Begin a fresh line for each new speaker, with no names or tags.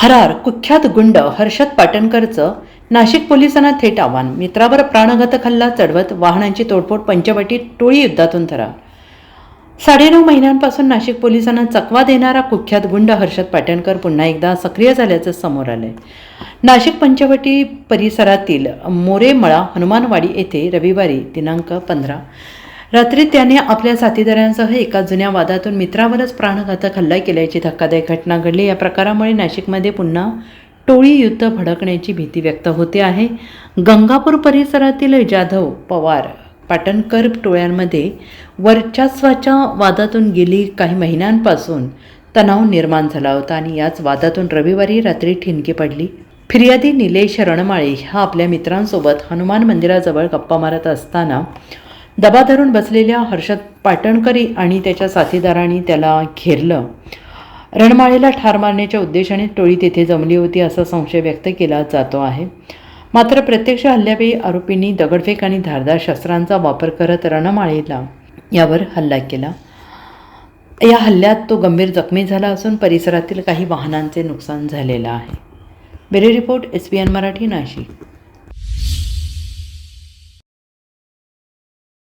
फरार कुख्यात गुंड हर्षद पाटणकरचं नाशिक पोलिसांना थेट आव्हान. मित्रावर प्राणघातक हल्ला चढवत वाहनांची तोडफोड, पंचवटी टोळी युद्धातून थरार. 9.5 महिन्यांपासून नाशिक पोलिसांना चकवा देणारा कुख्यात गुंड हर्षद पाटणकर पुन्हा एकदा सक्रिय झाल्याचं समोर आलंय. नाशिक पंचवटी परिसरातील मोरेमळा हनुमानवाडी येथे रविवारी दिनांक 15 रात्री त्याने आपल्या साथीदारांसह एका जुन्या वादातून मित्रावरच प्राणघातक हल्ला केल्याची धक्कादायक घटना घडली. या प्रकारामुळे नाशिकमध्ये पुन्हा टोळी युद्ध भडकण्याची भीती व्यक्त होते आहे. गंगापूर परिसरातील जाधव, पवार, पाटणकर टोळ्यांमध्ये वर्चस्वाच्या वादातून गेली काही महिन्यांपासून तणाव निर्माण झाला होता आणि याच वादातून रविवारी रात्री ठिणगी पडली. फिर्यादी निलेश रणमाळे हा आपल्या मित्रांसोबत हनुमान मंदिराजवळ गप्पा मारत असताना दबा धरून बसलेल्या हर्षद पाटणकरी आणि त्याच्या साथीदारांनी त्याला घेरलं. रणमाळेला ठार मारण्याच्या उद्देशाने टोळी तेथे जमली होती असा संशय व्यक्त केला जातो आहे. मात्र प्रत्यक्ष हल्ल्यावेळी आरोपींनी दगडफेक आणि धारदार शस्त्रांचा वापर करत रणमाळेला यावर हल्ला केला. या हल्ल्यात तो गंभीर जखमी झाला असून परिसरातील काही वाहनांचे नुकसान झालेलं आहे. Bureau report, SBN Marathi, Nashik.